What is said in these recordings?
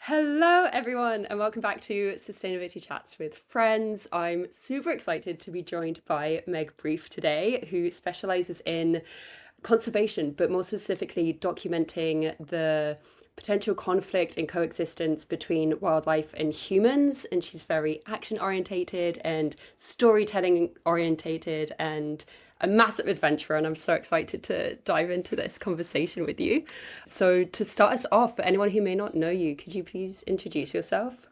Hello, everyone, and welcome back to Sustainability Chats with Friends. I'm super excited to be joined by Meg Brief today, who specializes in conservation, but more specifically, documenting the potential conflict and coexistence between wildlife and humans. And she's very action orientated and storytelling orientated and a massive adventurer. And I'm so excited to dive into this conversation with you. So, to start us off, for anyone who may not know you, could you please introduce yourself?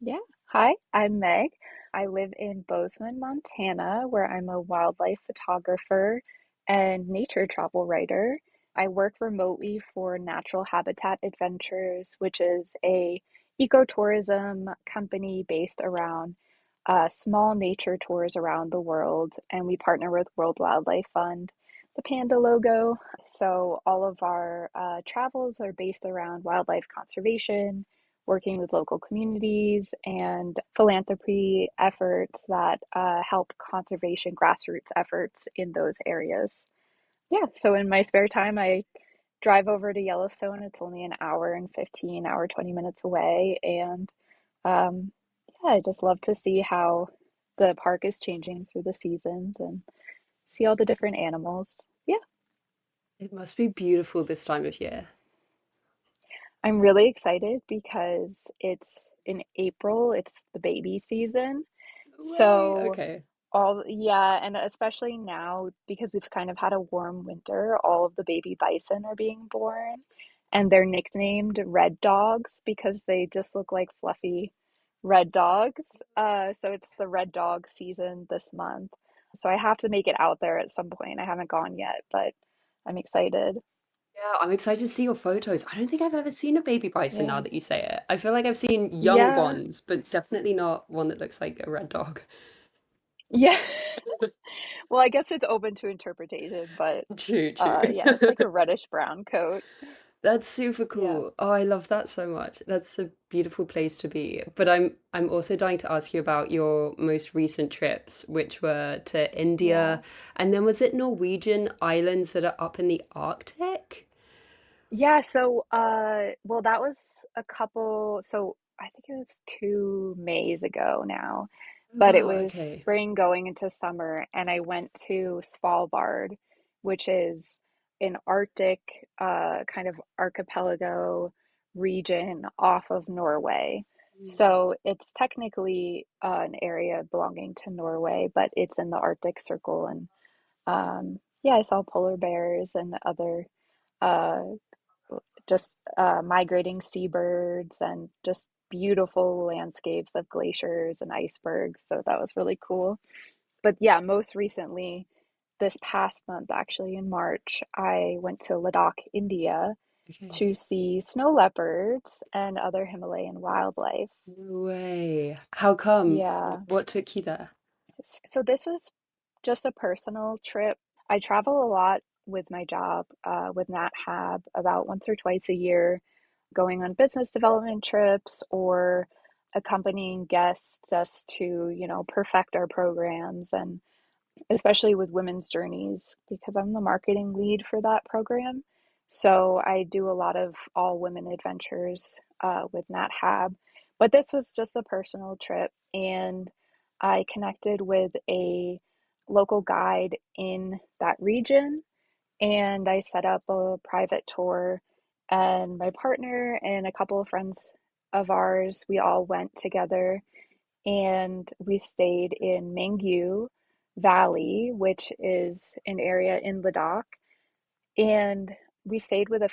Yeah. Hi, I'm Meg. I live in Bozeman, Montana, where I'm a wildlife photographer and nature travel writer. I work remotely for Natural Habitat Adventures, which is a ecotourism company based around small nature tours around the world, and we partner with World Wildlife Fund, the panda logo. So all of our travels are based around wildlife conservation, working with local communities, and philanthropy efforts that help conservation grassroots efforts in those areas. Yeah, so in my spare time, I drive over to Yellowstone. It's only an hour and 15, hour, 20 minutes away. And um, yeah, I just love to see how the park is changing through the seasons and see all the different animals. Yeah, It must be beautiful this time of year. I'm really excited because it's in April, it's the baby season. Way. So Okay. yeah, and especially now because we've kind of had a warm winter, all of the baby bison are being born, and they're nicknamed red dogs because they just look like fluffy red dogs. So it's the red dog season this month. So I have to make it out there at some point. I haven't gone yet, but I'm excited. Yeah, I'm excited to see your photos. I don't think I've ever seen a baby bison now Yeah. that you say it. I feel like I've seen young Yeah. ones, but definitely not one that looks like a red dog. Yeah. Well, I guess it's open to interpretation, but True, true. yeah, it's like a reddish brown coat. That's super Yeah. cool. Oh, I love that so much. That's a beautiful place to be. But I'm also dying to ask you about your most recent trips, which were to Yeah. India, and then was it Norwegian islands that are up in the Arctic? Yeah, so well that was a couple so I think it was 2 Mays ago now, Oh, but it wow, was okay. spring going into summer and I went to Svalbard, which is an Arctic kind of archipelago region off of Norway. So it's technically an area belonging to Norway, but it's in the Arctic Circle and yeah, I saw polar bears and other uh just migrating seabirds and just beautiful landscapes of glaciers and icebergs. So that was really cool. But yeah, most recently, this past month, actually in March, I went to Ladakh, India Okay. to see snow leopards and other Himalayan wildlife. No way. How come? Yeah. What took you there? So this was just a personal trip. I travel a lot with my job, with Nat Hab, about once or twice a year, going on business development trips or accompanying guests just to, perfect our programs and especially with women's journeys because I'm the marketing lead for that program. So I do a lot of all women adventures with Nat Hab. But this was just a personal trip, and I connected with a local guide in that region, and I set up a private tour. And my partner and a couple of friends of ours, we all went together and we stayed in Mangyu Valley, which is an area in Ladakh. And we stayed with a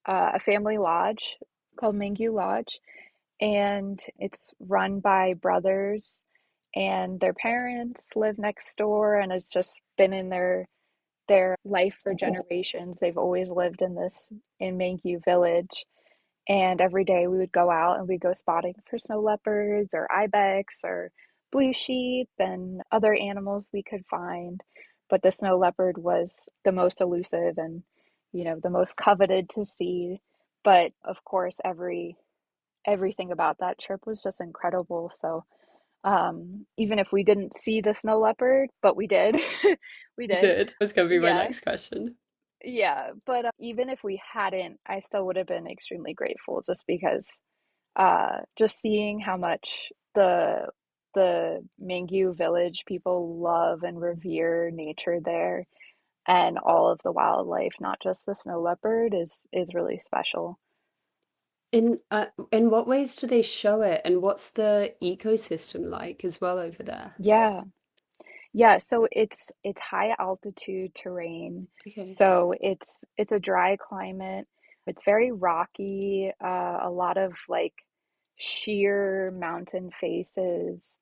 a family lodge called Mangyu Lodge. And it's run by brothers, and their parents live next door, and it's just been in their life for generations. They've always lived in Mangyu Village. And every day we would go out and we'd go spotting for snow leopards or ibex or blue sheep and other animals we could find. But the snow leopard was the most elusive and, the most coveted to see. But of course, everything about that trip was just incredible. So even if we didn't see the snow leopard, but we did, we You did. did. That's gonna be my Yeah, next question. Yeah, but even if we hadn't, I still would have been extremely grateful just because just seeing how much the Mingyu village people love and revere nature there and all of the wildlife, not just the snow leopard, is really special. In what ways do they show it, and what's the ecosystem like as well over there? Yeah. Yeah, so it's high altitude terrain. Okay. So it's a dry climate. It's very rocky, a lot of like sheer mountain faces.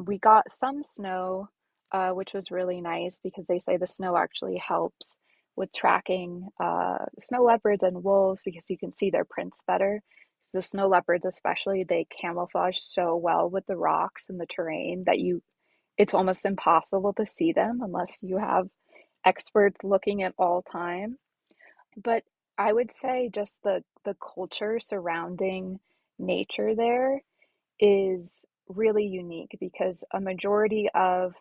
We got some snow, which was really nice because they say the snow actually helps with tracking snow leopards and wolves because you can see their prints better. So snow leopards especially, they camouflage so well with the rocks and the terrain that you it's almost impossible to see them unless you have experts looking at all time. But I would say just the culture surrounding nature there is really unique because a majority of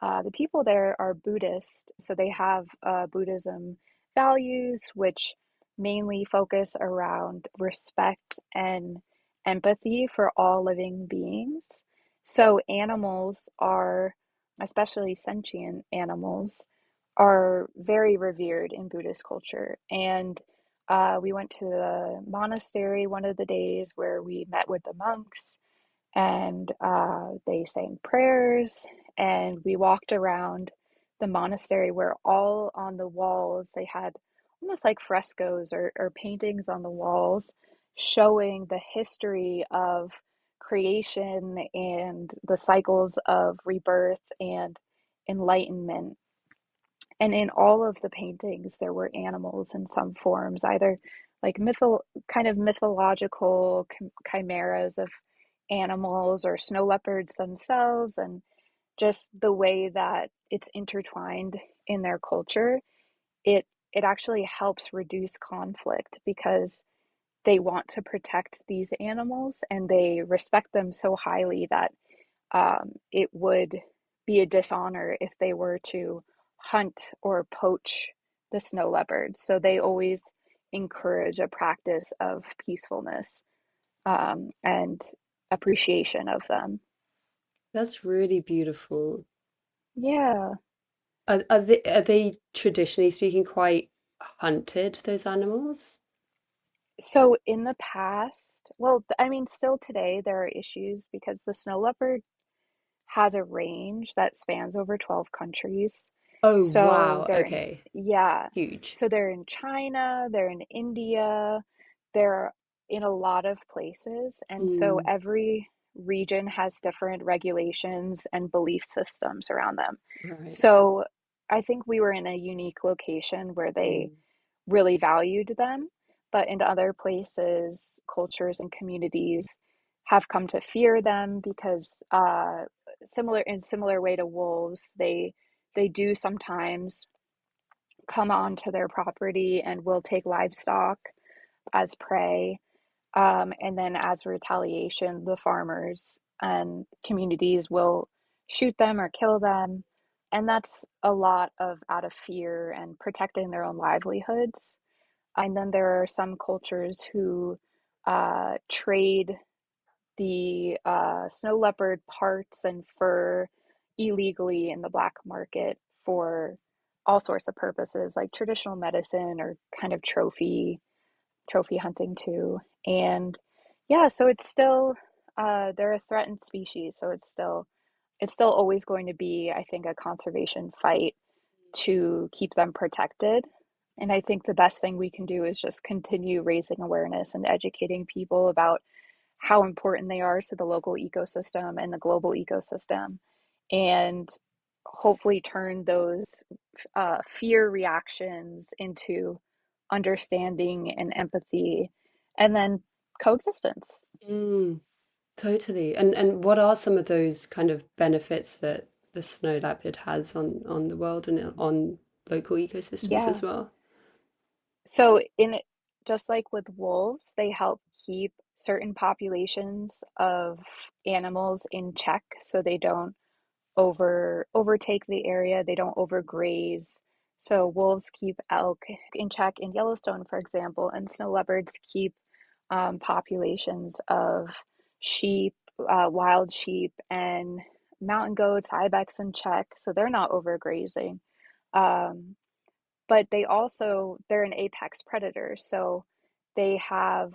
the people there are Buddhist. So they have Buddhism values, which mainly focus around respect and empathy for all living beings. So animals are, especially sentient animals, are very revered in Buddhist culture. And we went to the monastery one of the days where we met with the monks and they sang prayers and we walked around the monastery where all on the walls they had almost like frescoes or paintings on the walls showing the history of creation and the cycles of rebirth and enlightenment. And in all of the paintings there were animals in some forms, either like kind of mythological chimeras of animals or snow leopards themselves, and just the way that it's intertwined in their culture, it it actually helps reduce conflict because they want to protect these animals and they respect them so highly that it would be a dishonor if they were to hunt or poach the snow leopards. So they always encourage a practice of peacefulness and appreciation of them. That's really beautiful. Yeah. Are they traditionally speaking quite hunted, those animals? So in the past, well, I mean, still today, there are issues because the snow leopard has a range that spans over 12 countries. Oh, So wow. they're in, Okay. yeah. Huge. So they're in China, they're in India, they're in a lot of places. And so Mm, every region has different regulations and belief systems around them. right. So I think we were in a unique location where they Mm. really valued them, but in other places, cultures and communities have come to fear them because similar way to wolves, they do sometimes come onto their property and will take livestock as prey. And then as a retaliation, the farmers and communities will shoot them or kill them. And that's a lot of out of fear and protecting their own livelihoods. And then there are some cultures who trade the snow leopard parts and fur illegally in the black market for all sorts of purposes, like traditional medicine or kind of trophy hunting too. And yeah, so it's still they're a threatened species, so it's still always going to be, I think, a conservation fight to keep them protected. And I think the best thing we can do is just continue raising awareness and educating people about how important they are to the local ecosystem and the global ecosystem, and hopefully turn those fear reactions into understanding and empathy, and then coexistence. Mm, totally. And what are some of those kind of benefits that the snow leopard has on the world and on local ecosystems as Yeah. well? So in just like with wolves, they help keep certain populations of animals in check so they don't overtake the area, they don't overgraze, So wolves keep elk in check in Yellowstone, for example, and snow leopards keep populations of sheep, wild sheep, and mountain goats, ibex in check. So they're not overgrazing. Um, but they're an apex predator. So they have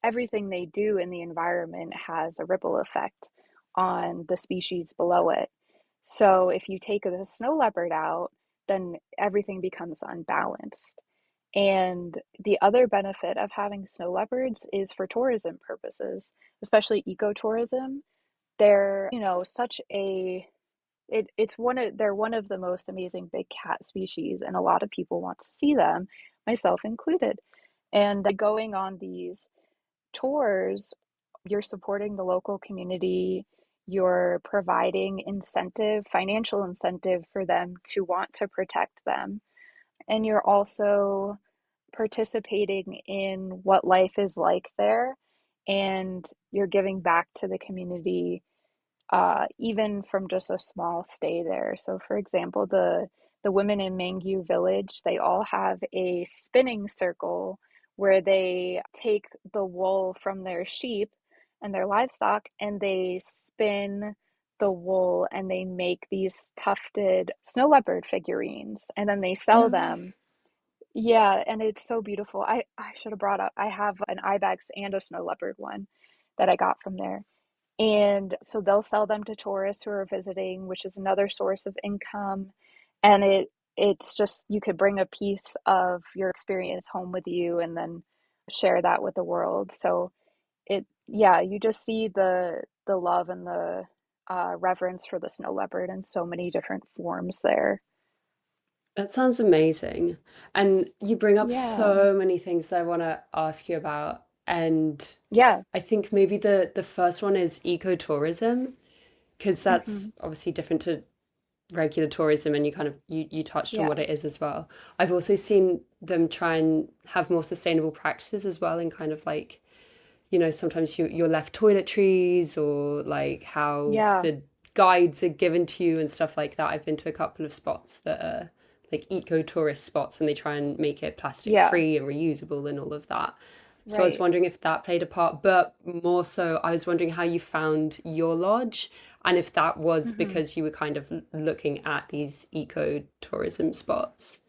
everything they do in the environment has a ripple effect on the species below it. So if you take the snow leopard out, then everything becomes unbalanced. And the other benefit of having snow leopards is for tourism purposes, especially ecotourism. They're, such a it's one of they're one of the most amazing big cat species, and a lot of people want to see them, myself included. And going on these tours, you're supporting the local community, you're providing financial incentive for them to want to protect them, and you're also participating in what life is like there, and you're giving back to the community, even from just a small stay there. So, for example, the women in Mangyu village, they all have a spinning circle where they take the wool from their sheep and their livestock and they spin the wool and they make these tufted snow leopard figurines and then they sell No way. them. Yeah, and it's so beautiful. I should have brought up, I have an ibex and a snow leopard one that I got from there. And so they'll sell them to tourists who are visiting, which is another source of income. And it's just you could bring a piece of your experience home with you and then share that with the world. So yeah, you just see the love and the reverence for the snow leopard in so many different forms there. That sounds amazing. And you bring up Yeah. so many things that I want to ask you about. And Yeah. I think maybe the first one is ecotourism, because Hmm. that's obviously different to regular tourism, and you touched on Yeah. what it is as well. I've also seen them try and have more sustainable practices as well, in kind of like, sometimes you're left toiletries, or like how Yeah. the guides are given to you and stuff like that. I've been to a couple of spots that are like eco-tourist spots, and they try and make it plastic Yeah. free and reusable and all of that. So I was Right. wondering if that played a part, but more so, I was wondering how you found your lodge, and if that was Hmm. because you were kind of looking at these eco-tourism spots.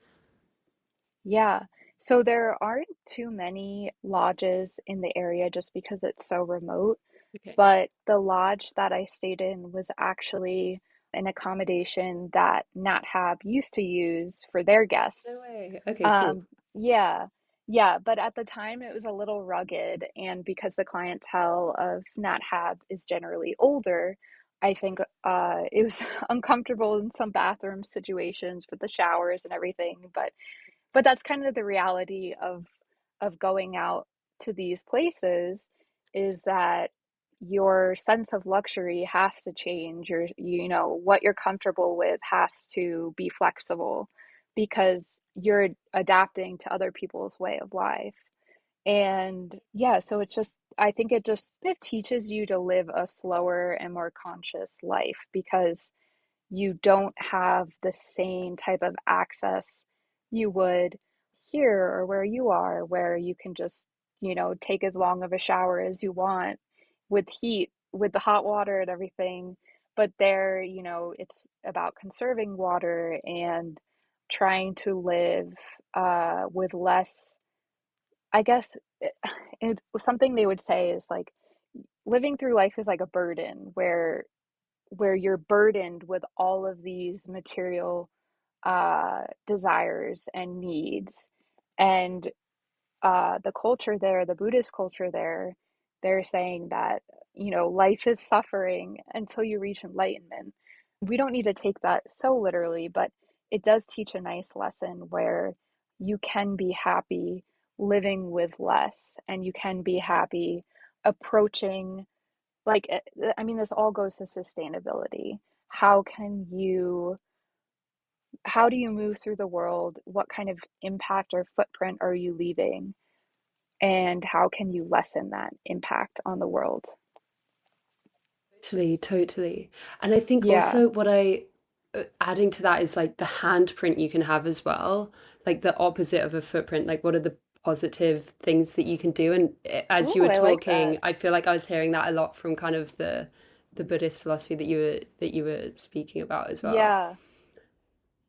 Yeah. So there aren't too many lodges in the area just because it's so remote. Okay. But the lodge that I stayed in was actually an accommodation that Nat Hab used to use for their No guests. way. Okay, cool. Um, yeah, yeah, but at the time it was a little rugged, and because the clientele of Nat Hab is generally older, I think it was uncomfortable in some bathroom situations with the showers and everything. But that's kind of the reality of going out to these places, is that your sense of luxury has to change. What you're comfortable with has to be flexible because you're adapting to other people's way of life. And yeah, so I think it just kind of teaches you to live a slower and more conscious life because you don't have the same type of access you would here or where you are, where you can just, take as long of a shower as you want with heat, with the hot water and everything. But there, it's about conserving water and trying to live with less, I guess, something they would say is like living through life is like a burden where you're burdened with all of these material desires and needs. And the culture there, the Buddhist culture there, they're saying that, life is suffering until you reach enlightenment. We don't need to take that so literally, but it does teach a nice lesson where you can be happy living with less and you can be happy approaching, like, I mean, this all goes to sustainability. How can you, how do you move through the world? What kind of impact or footprint are you leaving? And how can you lessen that impact on the world? Totally, totally. And I think Yeah. also what I adding to that is like the handprint you can have as well, like the opposite of a footprint. Like, what are the positive things that you can do? And as you Ooh, were I like talking, that. I feel like I was hearing that a lot from kind of the Buddhist philosophy that you were speaking about as well. Yeah.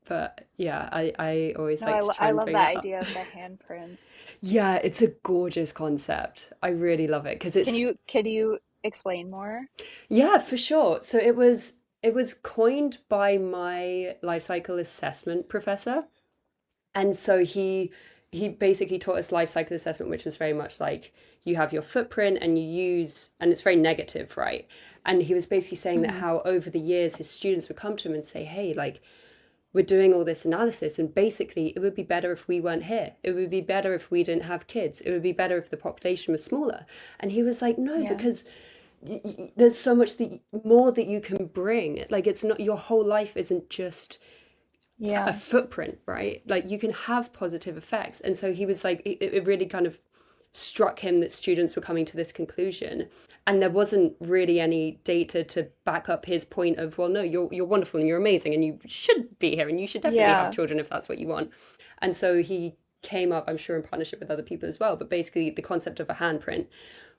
But yeah, I always No, like to try I and love bring that that up. idea of the handprint. Yeah, it's a gorgeous concept. I really love it because it's Can you explain more? yeah, for sure. So it was coined by my life cycle assessment professor. And so he basically taught us life cycle assessment, which was very much like you have your footprint and you use, and it's very negative, right? And he was basically saying that Hmm. how over the years his students would come to him and say, hey, like we're doing all this analysis, and basically it would be better if we weren't here. It would be better if we didn't have kids. It would be better if the population was smaller. And he was like, no, Yeah. because there's so much more that you can bring. Like it's not, your whole life isn't just a Yeah. footprint, right? Like you can have positive effects. And so he was like, it really kind of struck him that students were coming to this conclusion. And there wasn't really any data to back up his point of, well, no, you're wonderful and you're amazing and you should be here and you should definitely have Yeah. children if that's what you want. And so he came up, I'm sure, in partnership with other people as well, but basically the concept of a handprint,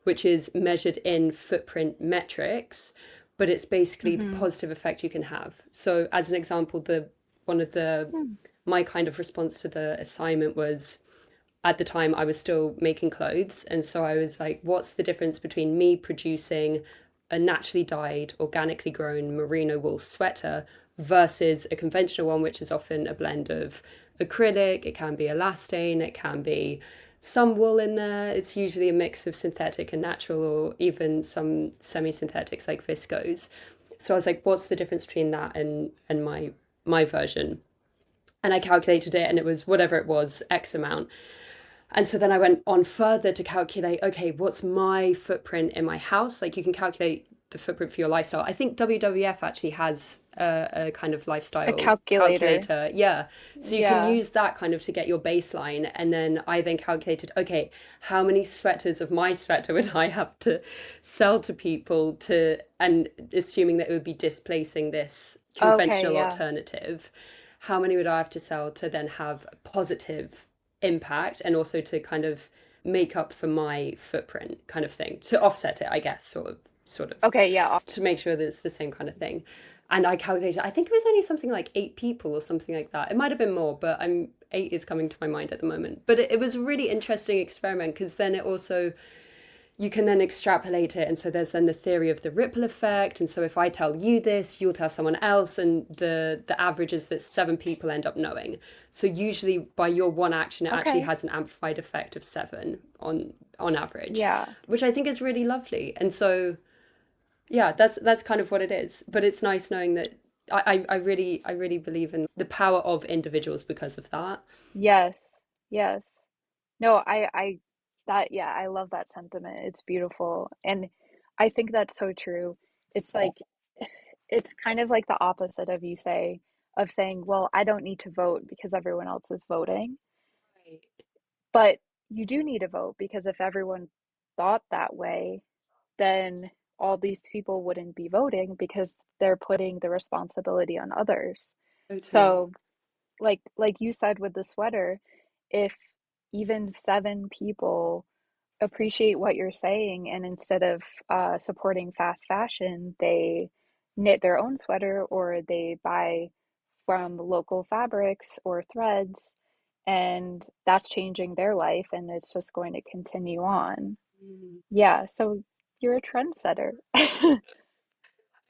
which is measured in footprint metrics, but it's basically the Hmm. positive effect you can have. So as an example, the one of the Hmm. my kind of response to the assignment was, at the time I was still making clothes, and so I was like, what's the difference between me producing a naturally dyed, organically grown merino wool sweater versus a conventional one, which is often a blend of acrylic, it can be elastane, it can be some wool in there. It's usually a mix of synthetic and natural, or even some semi-synthetics like viscose. So I was like, what's the difference between that and my version? And I calculated it, and it was whatever it was, X amount. And so then I went on further to calculate, okay, what's my footprint in my house? Like you can calculate the footprint for your lifestyle. I think WWF actually has a kind of A lifestyle calculator. calculator. Yeah. So you can Yeah. use that kind of to get your baseline. And then I then calculated, okay, how many sweaters of my sweater would I have to sell to people to, and assuming that it would be displacing this Okay, conventional yeah. alternative, how many would I have to sell to then have a positive impact and also to kind of make up for my footprint kind of thing, to offset it, I guess, sort of Okay, yeah. to make sure that it's the same kind of thing. And I calculated, I think it was only something like 8 people or something like that. It might have been more, but I'm 8 is coming to my mind at the moment. But it was a really interesting experiment because then it also, you can then extrapolate it, and so there's then the theory of the ripple effect, and so if I tell you this, you'll tell someone else, and the average is that 7 people end up knowing. So usually by your one action it actually Okay. has an amplified effect of 7 on average, Yeah. which I think is really lovely. And so yeah, that's kind of what it is, but it's nice knowing that I really believe in the power of individuals because of that. Yes. Yes. No, that, yeah, I love that sentiment. It's beautiful. And I think that's so true. It's like, it's kind of like the opposite of saying, well, I don't need to vote because everyone else is voting. Right. But you do need to vote because if everyone thought that way, then all these people wouldn't be voting because they're putting the responsibility on others. Totally. So, like you said with the sweater, if even 7 people appreciate what you're saying and instead of supporting fast fashion, they knit their own sweater or they buy from local fabrics or threads, and that's changing their life and it's just going to continue on. Mm. Yeah, so you're a trendsetter.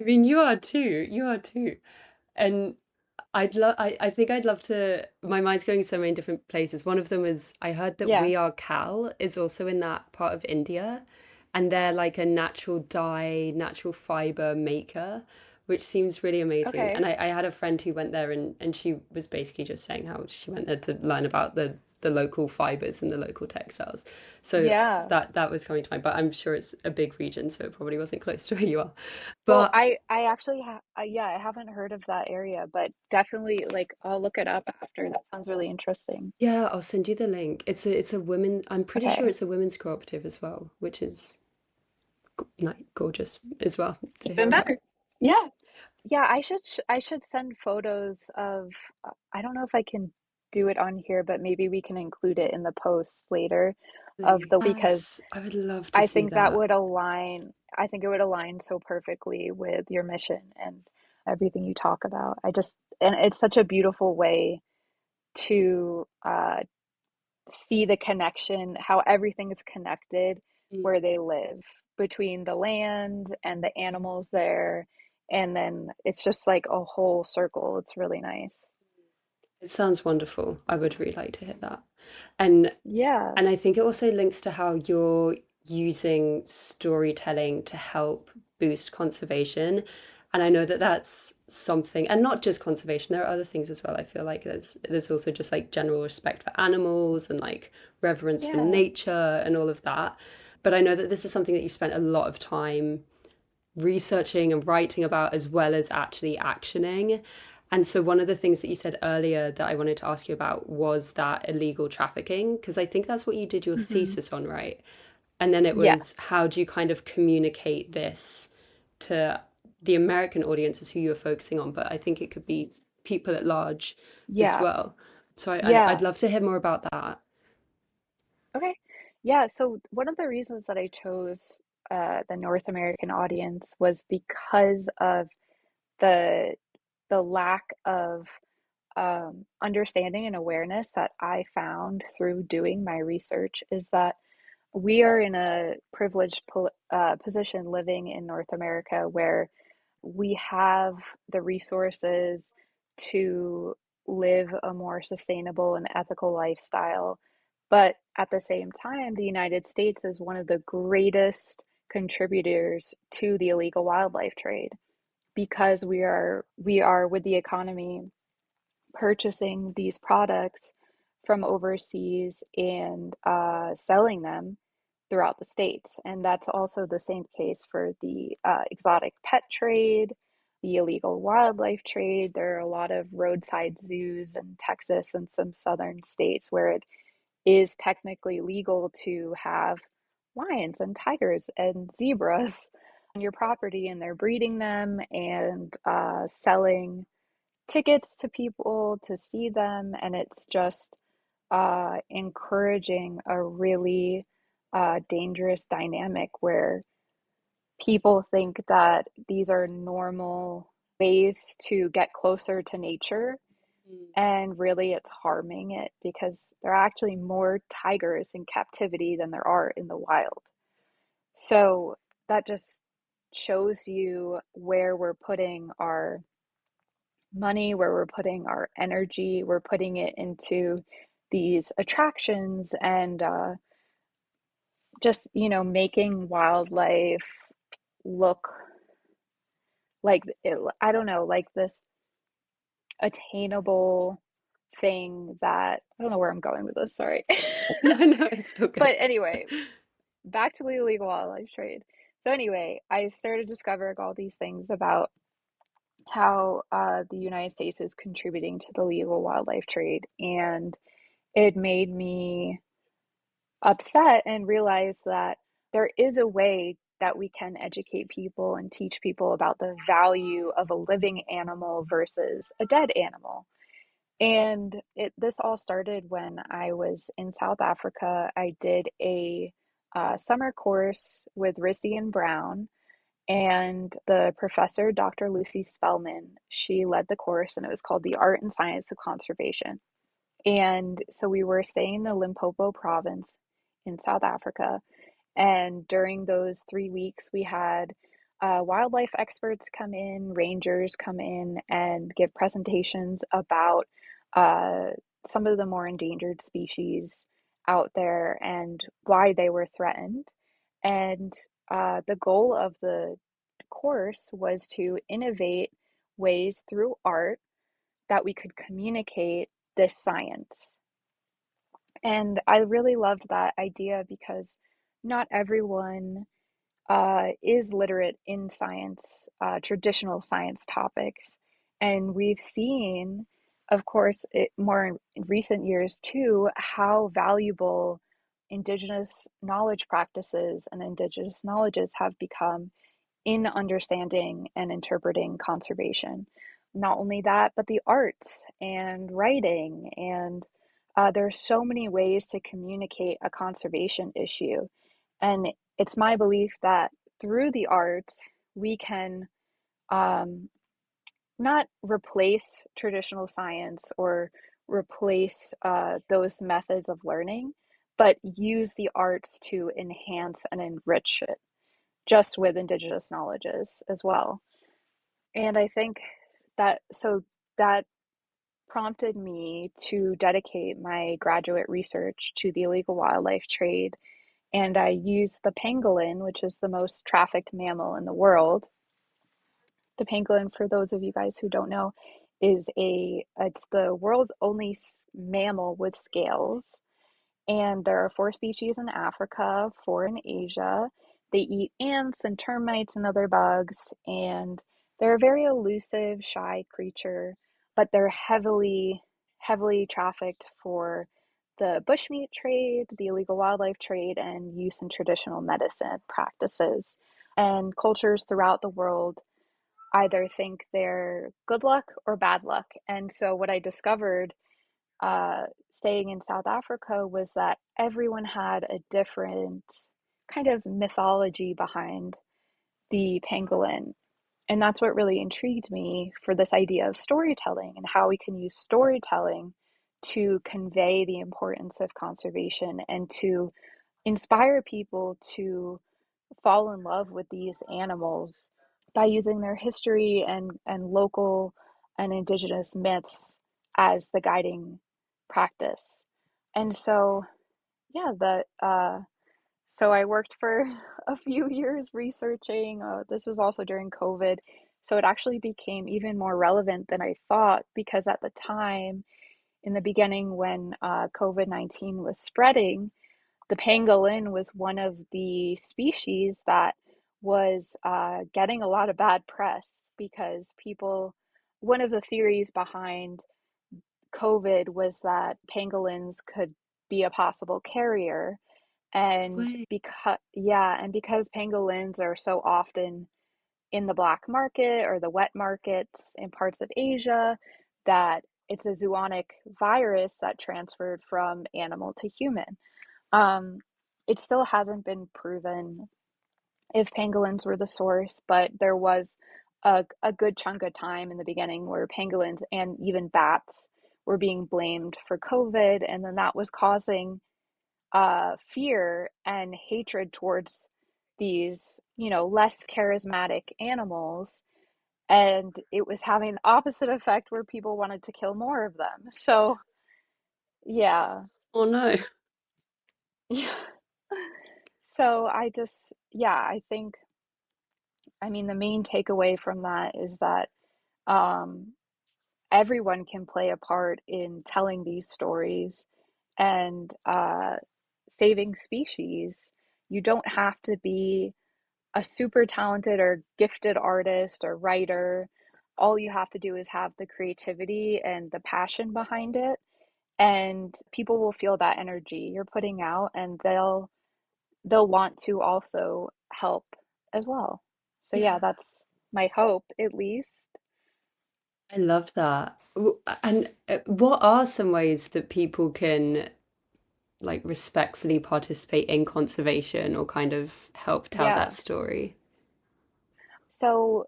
I mean, you are too. You are too. And I think I'd love to, my mind's going so many different places. One of them is I heard that Yeah. We Are Cal is also in that part of India, and they're like a natural dye, natural fiber maker, which seems really amazing. And Okay. I had a friend who went there, and she was basically just saying how she went there to learn about the local fibers and the local textiles. So Yeah. that was coming to mind, but I'm sure it's a big region, so it probably wasn't close to where you are. Well, But I actually yeah, I haven't heard of that area, but definitely like I'll look it up after. That sounds really interesting. yeah, I'll send you the link. It's a women. I'm pretty sure Okay. it's a women's cooperative as well, which is like gorgeous as well to hear Even about. better. Yeah. Yeah, I should send photos of I don't know if I can do it on here, but maybe we can include it in the posts later of the because Yes, I would love to I see think that that. would align, I think it would align so perfectly with your mission and everything you talk about. And it's such a beautiful way to see the connection, how everything is connected Mm. where they live between the land and the animals there. And then it's just like a whole circle. It's really nice. It sounds wonderful. I would really like to hear that. And Yeah. and I think it also links to how you're using storytelling to help boost conservation. And I know that that's something, and not just conservation, there are other things as well. I feel like there's also just like general respect for animals and like reverence for Yeah. nature and all of that. But I know that this is something that you spent a lot of time researching and writing about as well as actually actioning. And so, one of the things that you said earlier that I wanted to ask you about was that illegal trafficking, because I think that's what you did your Hmm. thesis on, right? And then it was Yes. how do you kind of communicate this to the American audiences who you were focusing on, but I think it could be people at large as Yeah. well. So, I'd Yeah. love to hear more about that. Okay. Yeah. So one of the reasons that I chose the North American audience was because of the lack of understanding and awareness that I found through doing my research is that we are in a privileged position living in North America where we have the resources to live a more sustainable and ethical lifestyle. But at the same time, the United States is one of the greatest contributors to the illegal wildlife trade because we are with the economy purchasing these products from overseas and selling them throughout the states. And that's also the same case for the exotic pet trade, the illegal wildlife trade. There are a lot of roadside zoos in Texas and some southern states where it is technically legal to have lions and tigers and zebras on your property, and they're breeding them and selling tickets to people to see them, and it's just encouraging a really dangerous dynamic where people think that these are normal ways to get closer to nature, and really it's harming it because there are actually more tigers in captivity than there are in the wild. So that just shows you where we're putting our money, where we're putting our energy, we're putting it into these attractions and just, making wildlife look like it, I don't know, like this attainable thing that I don't know where I'm going with this, sorry. No, no, it's so But good. anyway, back to the illegal wildlife trade. So anyway, I started discovering all these things about how the United States is contributing to the legal wildlife trade, and it made me upset and realize that there is a way that we can educate people and teach people about the value of a living animal versus a dead animal. And this all started when I was in South Africa. I did a summer course with Rissy and Brown, and the professor, Dr. Lucy Spellman, she led the course, and it was called The Art and Science of Conservation. And so we were staying in the Limpopo province in South Africa. And during those 3 weeks, we had wildlife experts come in, rangers come in, and give presentations about uh, some of the more endangered species out there and why they were threatened. And the goal of the course was to innovate ways through art that we could communicate this science. And I really loved that idea because not everyone is literate in science, traditional science topics. And we've seen, of course, more in recent years too, how valuable Indigenous knowledge practices and Indigenous knowledges have become in understanding and interpreting conservation. Not only that, but the arts and writing, and there's so many ways to communicate a conservation issue. And it's my belief that through the arts, we can um, not replace traditional science or replace those methods of learning, but use the arts to enhance and enrich it, just with Indigenous knowledges as well. And I think that prompted me to dedicate my graduate research to the illegal wildlife trade. And I used the pangolin, which is the most trafficked mammal in the world. The pangolin, for those of you guys who don't know, it's the world's only mammal with scales. And there are four species in Africa, four in Asia. They eat ants and termites and other bugs, and they're a very elusive, shy creature, but they're heavily trafficked for the bushmeat trade, the illegal wildlife trade, and use in traditional medicine practices. And cultures throughout the world either think they're good luck or bad luck. And so what I discovered staying in South Africa was that everyone had a different kind of mythology behind the pangolin. And that's what really intrigued me for this idea of storytelling and how we can use storytelling to convey the importance of conservation and to inspire people to fall in love with these animals by using their history and local and indigenous myths as the guiding practice. And so, yeah, so I worked for a few years researching. This was also during COVID, so it actually became even more relevant than I thought because at the time, in the beginning, when COVID-19 was spreading, the pangolin was one of the species that was getting a lot of bad press because one of the theories behind COVID was that pangolins could be a possible carrier. And Wait. because pangolins are so often in the black market or the wet markets in parts of Asia, that it's a zoonotic virus that transferred from animal to human. Um, it still hasn't been proven if pangolins were the source, but there was a good chunk of time in the beginning where pangolins and even bats were being blamed for COVID, and then that was causing fear and hatred towards these, less charismatic animals. And it was having the opposite effect where people wanted to kill more of them. So, yeah. Oh no. So I think, I mean, the main takeaway from that is that um, everyone can play a part in telling these stories and saving species. You don't have to be a super talented or gifted artist or writer. All you have to do is have the creativity and the passion behind it, and people will feel that energy you're putting out, and they'll want to also help as well. So yeah, Yeah, that's my hope, at least. I love that. And what are some ways that people can like respectfully participate in conservation or kind of help tell that Yeah. story? So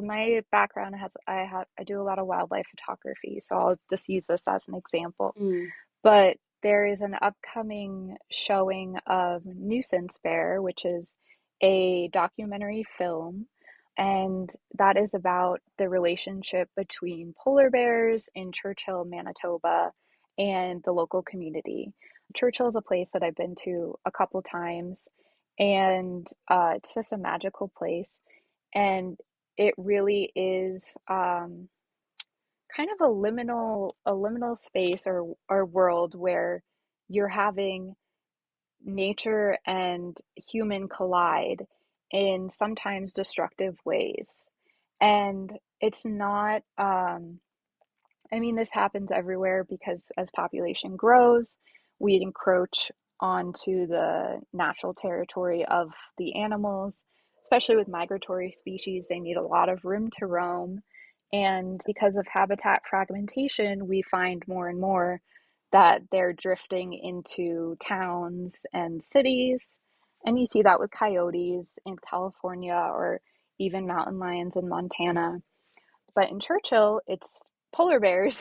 my background I do a lot of wildlife photography, so I'll just use this as an example. Mm. But there is an upcoming showing of Nuisance Bear, which is a documentary film, and that is about the relationship between polar bears in Churchill, Manitoba, and the local community. Churchill is a place that I've been to a couple times, and it's just a magical place. And it really is kind of a liminal space or world where you're having nature and human collide in sometimes destructive ways. And it's not I mean, this happens everywhere because as population grows, we encroach onto the natural territory of the animals, especially with migratory species. They need a lot of room to roam. And because of habitat fragmentation, we find more and more that they're drifting into towns and cities. And you see that with coyotes in California or even mountain lions in Montana. But in Churchill, it's polar bears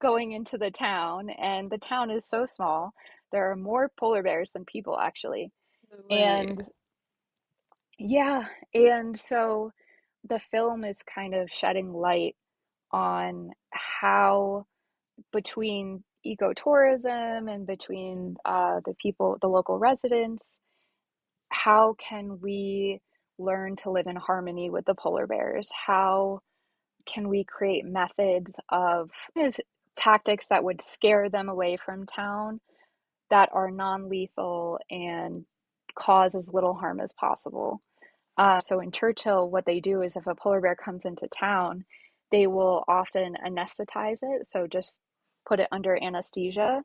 going into the town, and the town is so small. There are more polar bears than people, actually. No way. And yeah, and so the film is kind of shedding light on how, between ecotourism and between the people, the local residents, how can we learn to live in harmony with the polar bears? How can we create methods of tactics that would scare them away from town that are non-lethal and cause as little harm as possible? So in Churchill, what they do is if a polar bear comes into town, they will often anesthetize it, so just put it under anesthesia,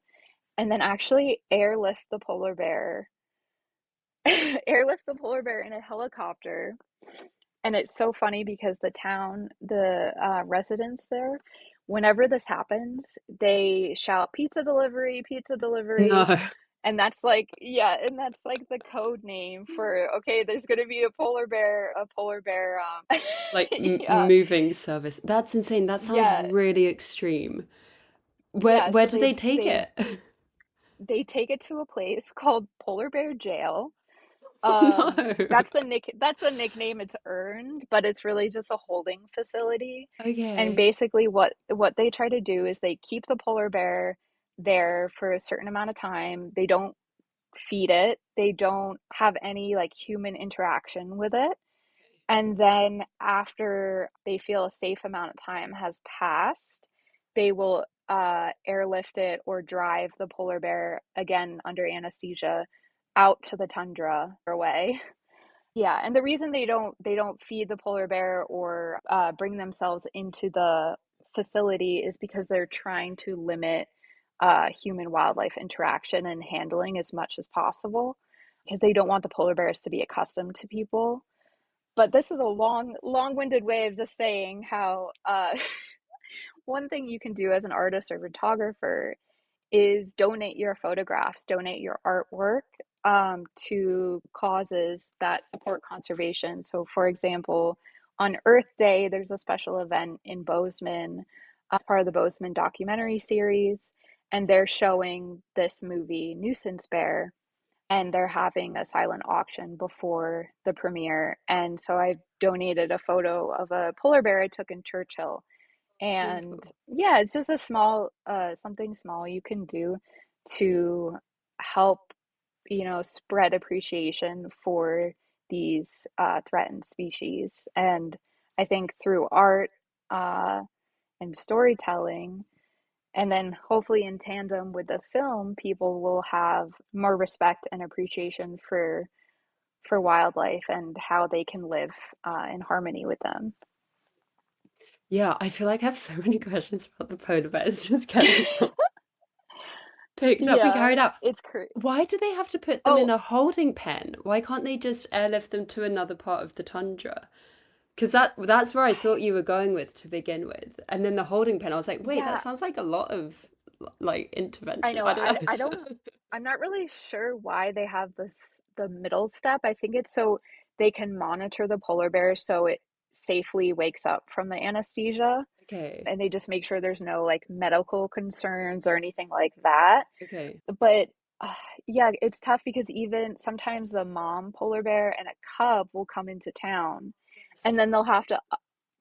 and then actually airlift the polar bear, airlift the polar bear in a helicopter. And it's so funny because the town, the residents there, whenever this happens, they shout pizza delivery, pizza delivery. No. And that's like, yeah, and that's like the code name for, okay, there's going to be a polar bear, Like yeah, moving service. That's insane. That sounds yeah, really extreme. Where yeah. where So do they take they it? they take it to a place called Polar Bear Jail. No. That's the nickname it's earned, but it's really just a holding facility. And Okay. basically what they try to do is they keep the polar bear there for a certain amount of time. They don't feed it. They don't have any like human interaction with it. And then after they feel a safe amount of time has passed, they will airlift it or drive the polar bear again under anesthesia out to the tundra away. Yeah, and the reason they don't feed the polar bear or bring themselves into the facility is because they're trying to limit human wildlife interaction and handling as much as possible because they don't want the polar bears to be accustomed to people. But this is a long-winded way of just saying how one thing you can do as an artist or photographer is donate your photographs, donate your artwork to causes that support conservation. So, for example, on Earth Day, there's a special event in Bozeman as part of the Bozeman documentary series, and they're showing this movie, Nuisance Bear, and they're having a silent auction before the premiere. And so I donated a photo of a polar bear I took in Churchill, and Beautiful. yeah, it's just a small something small you can do to help, spread appreciation for these threatened species. And I think through art uh, and storytelling, and then hopefully in tandem with the film, people will have more respect and appreciation for wildlife and how they can live in harmony with them. Yeah, I feel like I have so many questions about the polar bears just getting picked up and Yeah, carried out. it's cr Why do they have to put them oh in a holding pen? Why can't they just airlift them to another part of the tundra? Because that's where I thought you were going with to begin with. And then the holding pen, I was like, wait, that yeah, sounds like a lot of like I intervention. know. I don't I know. don't, I'm not really sure why they have the middle step. I think it's so they can monitor the polar bear so it safely wakes up from the anesthesia, Okay, and they just make sure there's no like medical concerns or anything like that. okay. But uh, yeah, it's tough because even sometimes the mom polar bear and a cub will come into town, Yes. and then they'll have to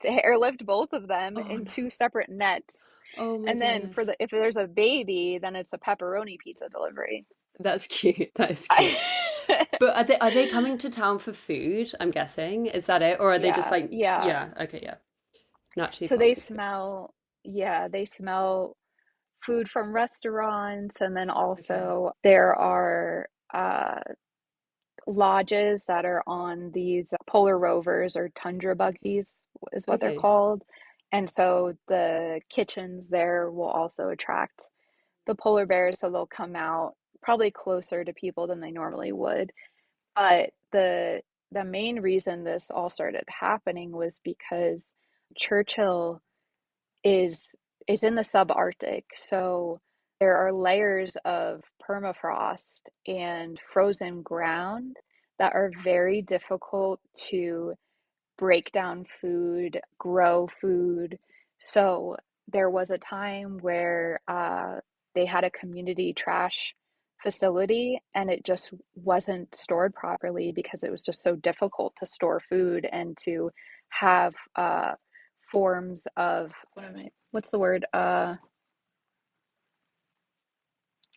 airlift both of them Oh in no. two separate nets. Oh my And then goodness. if there's a baby, then it's a pepperoni pizza delivery. That's cute. That is cute. But are they coming to town for food, I'm guessing? Is that it? Or are they just Yeah, like, yeah. yeah, okay, yeah. Naturally So they passing through. smell, yeah, they smell food from restaurants, and then Okay. also there are lodges that are on these polar rovers or tundra buggies is what they're Okay. called. And so the kitchens there will also attract the polar bears, so they'll come out probably closer to people than they normally would. But the main reason this all started happening was because Churchill is is in the subarctic. So there are layers of permafrost and frozen ground that are very difficult to break down food, grow food. So there was a time where they had a community trash facility and it just wasn't stored properly because it was just so difficult to store food and to have forms of what's the word?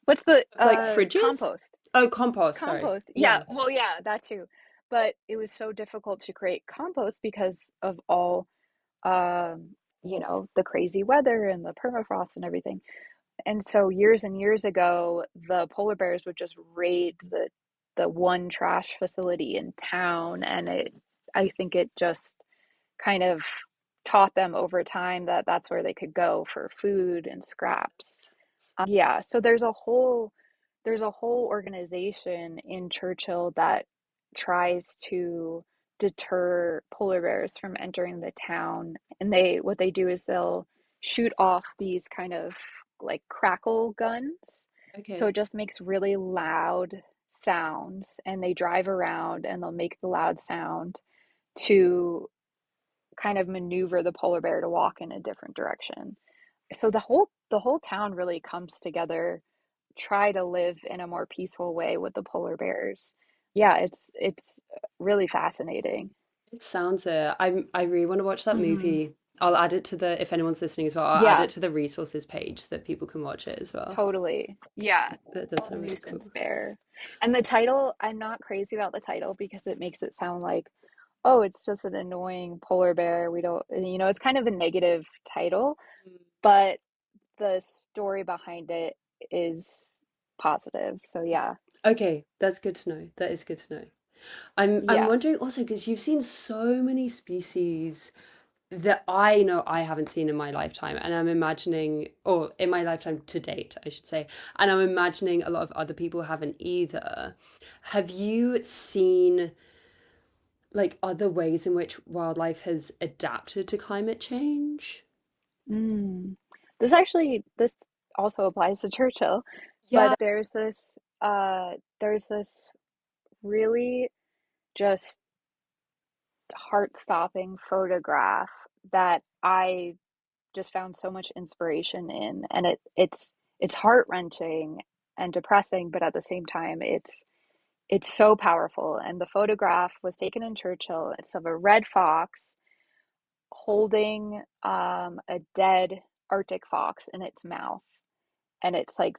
What's the Like fridges? compost? Oh, compost, sorry. Compost. Yeah, Yeah. well, yeah, that too. But it was so difficult to create compost because of all um, the crazy weather and the permafrost and everything. And so years and years ago, the polar bears would just raid the one trash facility in town, and I think it just kind of taught them over time that that's where they could go for food and scraps. Yeah, so there's a whole organization in Churchill that tries to deter polar bears from entering the town. And what they do is they'll shoot off these kind of like crackle guns. So Okay. it just makes really loud sounds, and they drive around and they'll make the loud sound to kind of maneuver the polar bear to walk in a different direction. So the whole town really comes together, try to live in a more peaceful way with the polar bears. Yeah, it's really fascinating. It sounds it. I really want to watch that Hmm. movie. I'll add it to the, if anyone's listening as well, I'll add Yeah, it to the resources page so that people can watch it as well. totally. Yeah, That does called sound really cool. Nuisance Bear. And the title, I'm not crazy about the title because it makes it sound like, oh, it's just an annoying polar bear. We don't, it's kind of a negative title, but the story behind it is positive. So yeah. Okay, that's good to know. That is good to know. I'm Yeah. wondering also because you've seen so many species that I know I haven't seen in my lifetime, and I'm imagining, or in my lifetime to date, I should say, and I'm imagining a lot of other people haven't either. Have you seen like other ways in which wildlife has adapted to climate change? Mm. This also applies to Churchill, Yeah. but there's this really just heart-stopping photograph that I just found so much inspiration in, and it's heart-wrenching and depressing, but at the same time it's so powerful. And the photograph was taken in Churchill. It's of a red fox holding a dead Arctic fox in its mouth. And it's like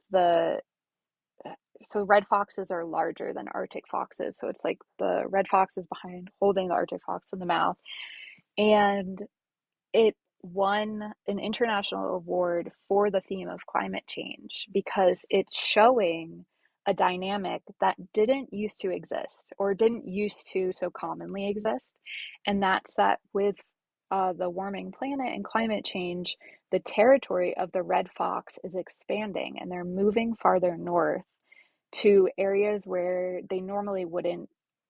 so red foxes are larger than Arctic foxes. So it's like the red fox is behind holding the Arctic fox in the mouth. And it won an international award for the theme of climate change because it's showing a dynamic that didn't used to exist or didn't used to so commonly exist. And that's that with the warming planet and climate change, the territory of the red fox is expanding and they're moving farther north to areas where they normally wouldn't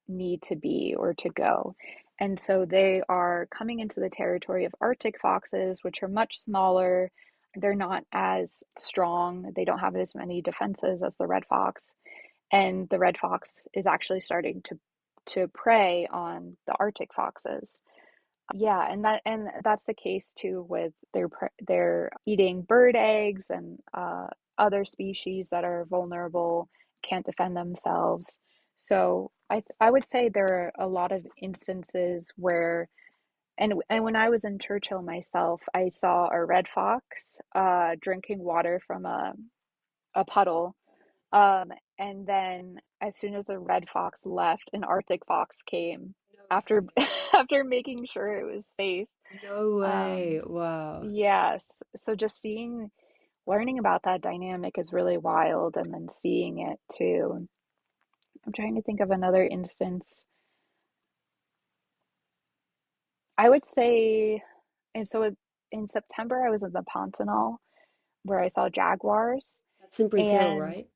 need to be or to go. And so they are coming into the territory of Arctic foxes, which are much smaller. They're not as strong. They don't have as many defenses as the red fox. And the red fox is actually starting to prey on the Arctic foxes. Yeah, and that's the case too with they're eating bird eggs and other species that are vulnerable, can't defend themselves. So I would say there are a lot of instances where and when I was in Churchill myself, I saw a red fox drinking water from a puddle. And then as soon as the red fox left, an Arctic fox came after after making sure it was safe. No way. Um, Wow. yes. So just learning about that dynamic is really wild, and then seeing it too. I'm trying to think of another instance. I would say, and so in September, I was in the Pantanal where I saw jaguars, That's in Brazil, and right?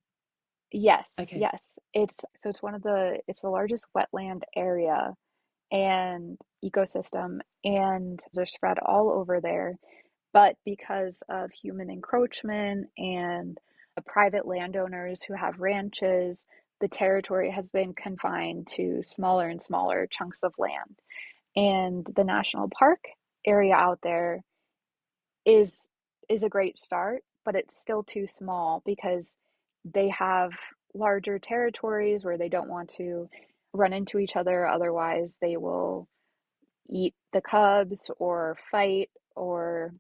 Yes, Okay. yes. It's the largest wetland area and ecosystem, and they're spread all over there. But because of human encroachment and private landowners who have ranches, the territory has been confined to smaller and smaller chunks of land. And the national park area out there is is a great start, but it's still too small because they have larger territories where they don't want to run into each other. Otherwise, they will eat the cubs or fight or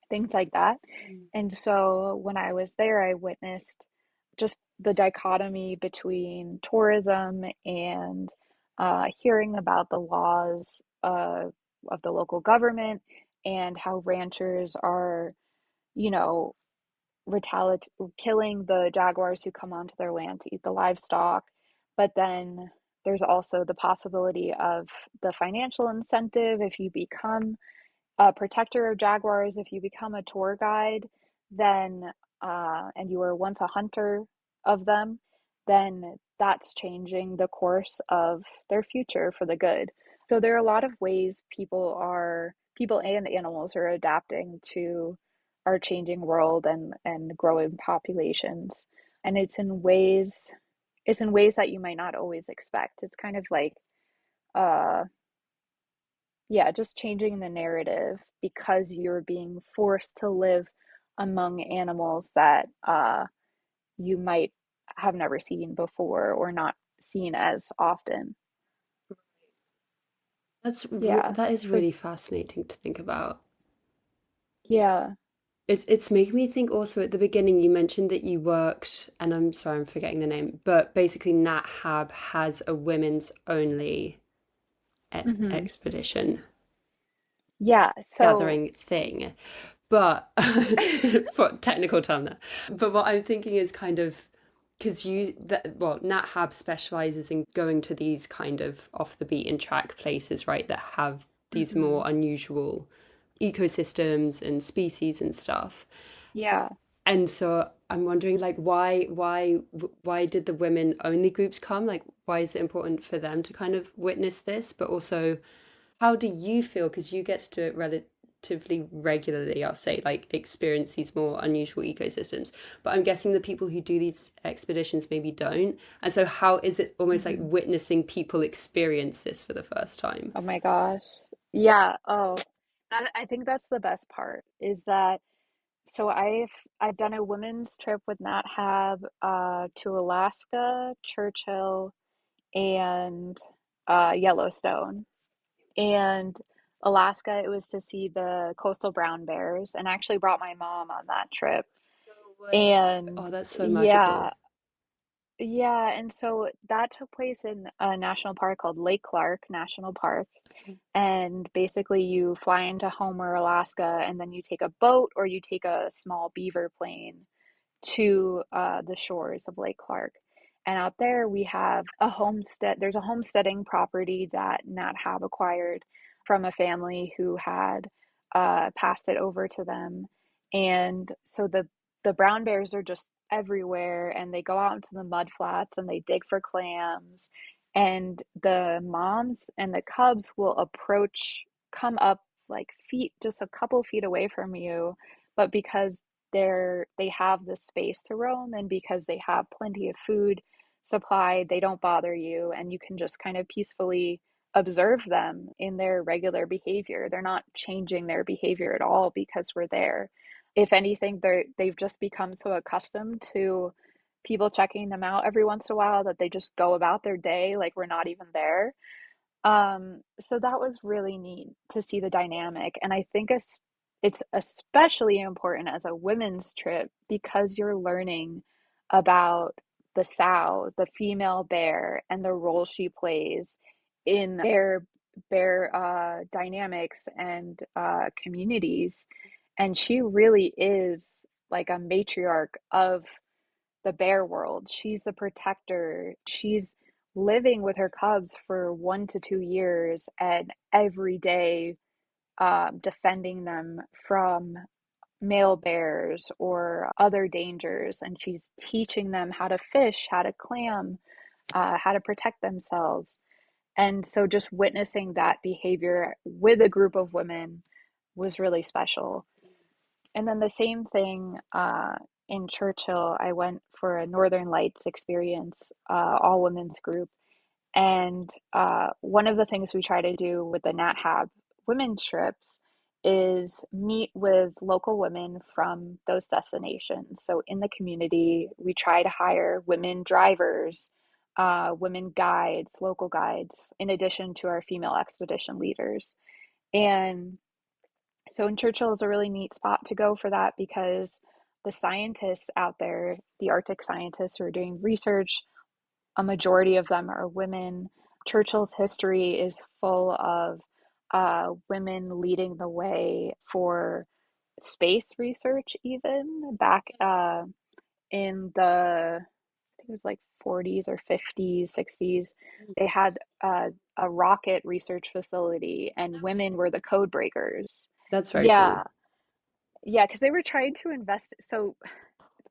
things like that. Mm. And so when I was there, I witnessed just the dichotomy between tourism and hearing about the laws of the local government and how ranchers are, you know, killing the jaguars who come onto their land to eat the livestock. But then there's also the possibility of the financial incentive if you become a protector of jaguars. If you become a tour guide, then and you were once a hunter of them, then that's changing the course of their future for the good. So there are a lot of ways people and animals are adapting to our changing world and growing populations. And it's in ways that you might not always expect. It's kind of like uh yeah, just changing the narrative because you're being forced to live among animals that you might have never seen before or not seen as often. Yeah. That is So really fascinating to think about. yeah. It's making me think also at the beginning you mentioned that you worked, and I'm sorry I'm forgetting the name, but basically Nat Hab has a women's only Hmm. expedition Yeah. So gathering thing. But for technical term there. But what I'm thinking is kind of because Nat Hab specializes in going to these kind of off the beaten track places, right, that have these hmm more unusual ecosystems and species and stuff. yeah. And so I'm wondering, like, why did the women only groups come? Like, why is it important for them to kind of witness this? But also, how do you feel? Because you get to do it relatively regularly, I'll say, like experience these more unusual ecosystems. But I'm guessing the people who do these expeditions maybe don't. And so, how is it almost like hmm witnessing people experience this for the first time? Oh my gosh. Yeah. Oh, I think that's the best part is that so I've done a women's trip with Nat Hab to Alaska, Churchill, and Yellowstone. And Alaska, it was to see the coastal brown bears, and I actually brought my mom on that trip. No way. And Oh, that's so yeah, magical. yeah, and so that took place in a national park called Lake Clark National Park. Okay. And basically, you fly into Homer, Alaska, and then you take a boat or you take a small beaver plane to the shores of Lake Clark. And out there, we have a homestead. There's a homesteading property that Nat Hab acquired from a family who had passed it over to them. And so the brown bears are just everywhere, and they go out into the mud flats and they dig for clams. And the moms and the cubs will come up like feet, just a couple feet away from you, but because they have the space to roam and because they have plenty of food supply, they don't bother you and you can just kind of peacefully observe them in their regular behavior. They're not changing their behavior at all because we're there. If anything, they've just become so accustomed to people checking them out every once in a while that they just go about their day like we're not even there. So that was really neat to see the dynamic. And I think it's especially important as a women's trip because you're learning about the sow, the female bear, and the role she plays in bear dynamics and communities. And she really is like a matriarch of the bear world. She's the protector. She's living with her cubs for 1 to 2 years and every day defending them from male bears or other dangers, and she's teaching them how to fish, how to clam, how to protect themselves. And so just witnessing that behavior with a group of women was really special. And then the same thing in Churchill, I went for a Northern Lights experience, all women's group. And one of the things we try to do with the Nat Hab women's trips is meet with local women from those destinations. So in the community, we try to hire women drivers, women guides, local guides, in addition to our female expedition leaders. And so in Churchill is a really neat spot to go for that because the scientists out there, the Arctic scientists who are doing research, a majority of them are women. Churchill's history is full of women leading the way for space research, even back in the, I think it was like 40s or 50s, 60s. They had a rocket research facility, and women were the code breakers. That's very cool. Yeah, yeah, because they were trying to invest. So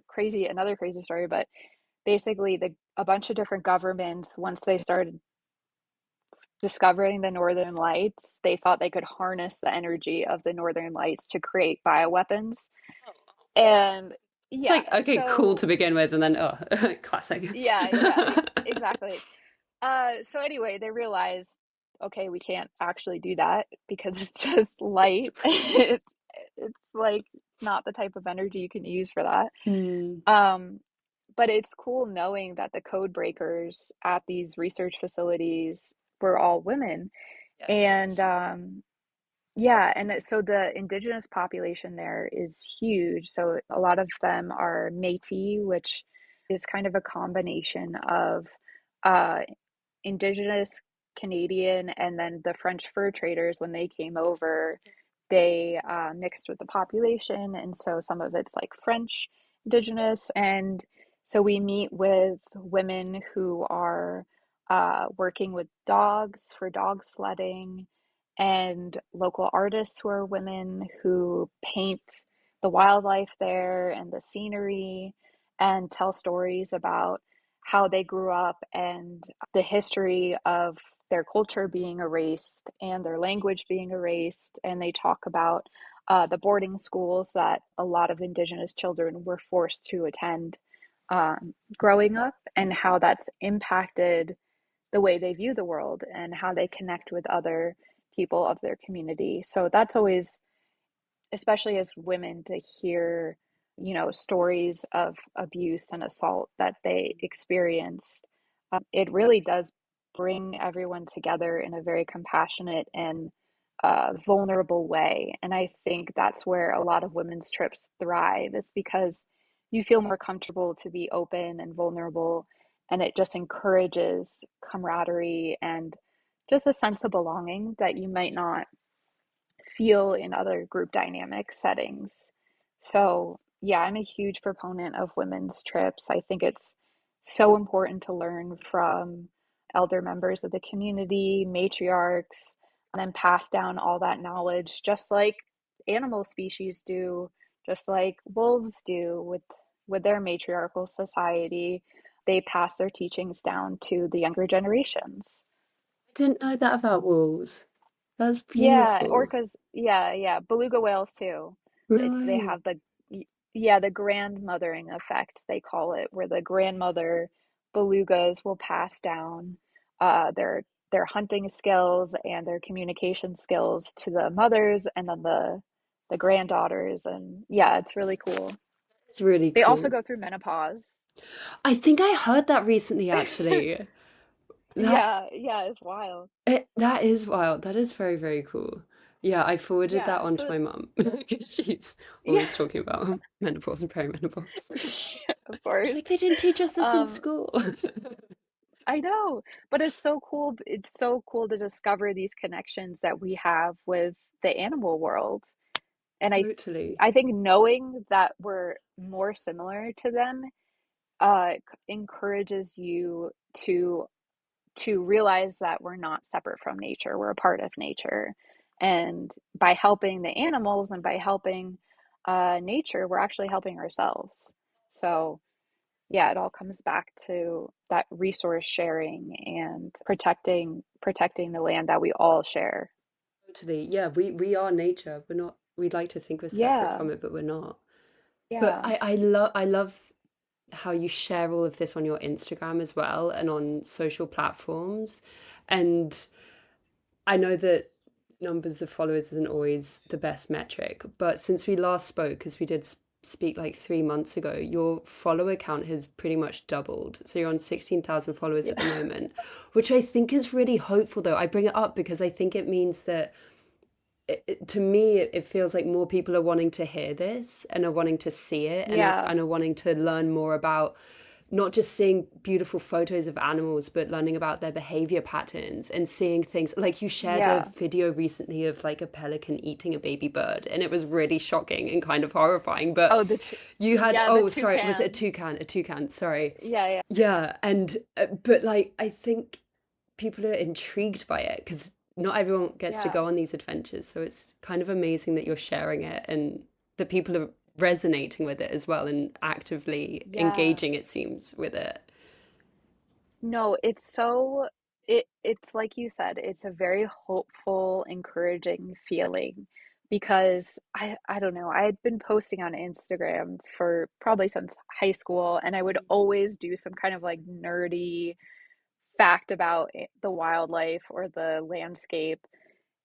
crazy, another crazy story, but basically a bunch of different governments, once they started discovering the northern lights, they thought they could harness the energy of the northern lights to create bioweapons. And It's yeah, like, okay, cool to so begin with, and then, oh, classic. exactly. So anyway, they realized, okay, we can't actually do that because it's just light. It's like not the type of energy you can use for that. Hmm. Um, but it's cool knowing that the code breakers at these research facilities were all women. And Yes. yeah, and so the indigenous population there is huge. So a lot of them are Métis, which is kind of a combination of uh, indigenous Canadian and then the French fur traders when they came over, they mixed with the population, and so some of it's like French indigenous. And so we meet with women who are working with dogs for dog sledding, and local artists who are women who paint the wildlife there and the scenery and tell stories about how they grew up and the history of their culture being erased and their language being erased. And they talk about the boarding schools that a lot of Indigenous children were forced to attend growing up, and how that's impacted the way they view the world and how they connect with other people of their community. So that's always, especially as women, to hear, stories of abuse and assault that they experienced. It really does bring everyone together in a very compassionate and vulnerable way. And I think that's where a lot of women's trips thrive. It's because you feel more comfortable to be open and vulnerable, and it just encourages camaraderie and just a sense of belonging that you might not feel in other group dynamic settings. So, yeah, I'm a huge proponent of women's trips. I think it's so important to learn from elder members of the community, matriarchs, and then pass down all that knowledge, just like animal species do, just like wolves do with their matriarchal society. They pass their teachings down to the younger generations. I didn't know that about wolves. That's Yeah, beautiful. orcas, yeah, yeah, beluga whales too. They Right. have yeah, the grandmothering effect, they call it, where the grandmother belugas will pass down their hunting skills and their communication skills to the mothers and then the granddaughters, and yeah, it's really cool. It's really They also cool. go through menopause. I think I heard that recently, actually. That Yeah, yeah, it's wild. that is wild. That is very, very cool. Yeah, I forwarded that Yeah, on to so my mum because she's yeah, always talking about menopause and perimenopause. of She's course. like, they didn't teach us this in Um, school. I know, but it's so cool. It's so cool to discover these connections that we have with the animal world. And Totally. I think knowing that we're more similar to them encourages you to realize that we're not separate from nature. We're a part of nature. And by helping the animals and by helping nature, we're actually helping ourselves. So yeah, it all comes back to that resource sharing and protecting the land that we all share. Totally. Yeah, we are nature. We're not, we'd like to think we're separate Yeah, from it, but we're not. But yeah, I love how you share all of this on your Instagram as well and on social platforms. And I know that numbers of followers isn't always the best metric, but since we last spoke, because we did speak like 3 months ago, your follower count has pretty much doubled. So you're on 16,000 followers at the yeah, moment, which I think is really hopeful, though. I bring it up because I think it means that to me, it feels like more people are wanting to hear this and are wanting to see it yeah, and are wanting to learn more about not just seeing beautiful photos of animals, but learning about their behavior patterns and seeing things like you shared a yeah. video recently of like a pelican eating a baby bird, and it was really shocking and kind of horrifying. But Oh, you had, yeah, the oh, sorry, was it a toucan. toucan? A toucan, sorry. Yeah, yeah. Yeah, and but like I think people are intrigued by it because not everyone gets to Yeah, go on these adventures. So it's kind of amazing that you're sharing it and that people are resonating with it as well and actively yeah. engaging, it seems, with it. No, it's like you said, it's a very hopeful, encouraging feeling because I don't know, I had been posting on Instagram for probably since high school, and I would always do some kind of like nerdy fact about the wildlife or the landscape,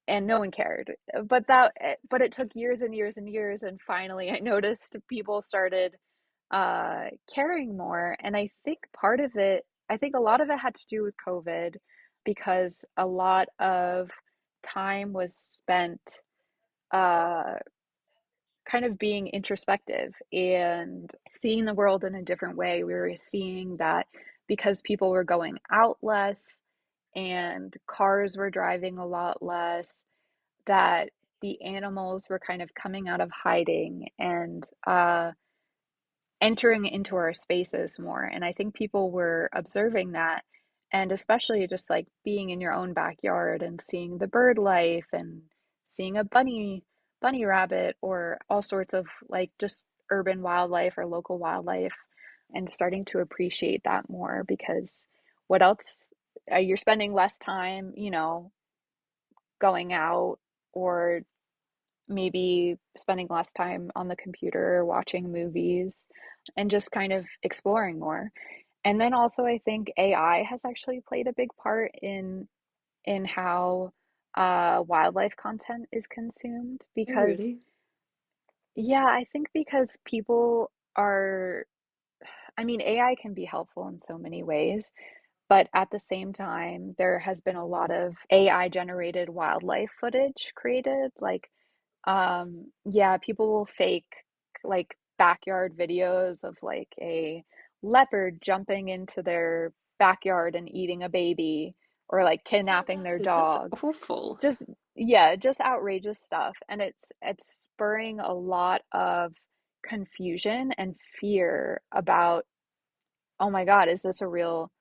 and no one cared. But it took years and years and years, and finally I noticed people started caring more. And I think a lot of it had to do with COVID because a lot of time was spent uh, kind of being introspective and seeing the world in a different way. We were seeing that because people were going out less and cars were driving a lot less, that the animals were kind of coming out of hiding and entering into our spaces more. And I think people were observing that. And especially just like being in your own backyard and seeing the bird life and seeing a bunny rabbit or all sorts of like just urban wildlife or local wildlife, and starting to appreciate that more because what else, you're spending less time, going out, or maybe spending less time on the computer watching movies and just kind of exploring more. And then also I think AI has actually played a big part in how wildlife content is consumed Oh, because really? yeah, I think because people are, I mean, AI can be helpful in so many ways, but at the same time, there has been a lot of AI generated wildlife footage created. Like, yeah, people will fake like backyard videos of like a leopard jumping into their backyard and eating a baby, or like Oh, kidnapping their no, that's dog. awful. Just yeah, just outrageous stuff. And it's spurring a lot of confusion and fear about, oh my God, is this a real,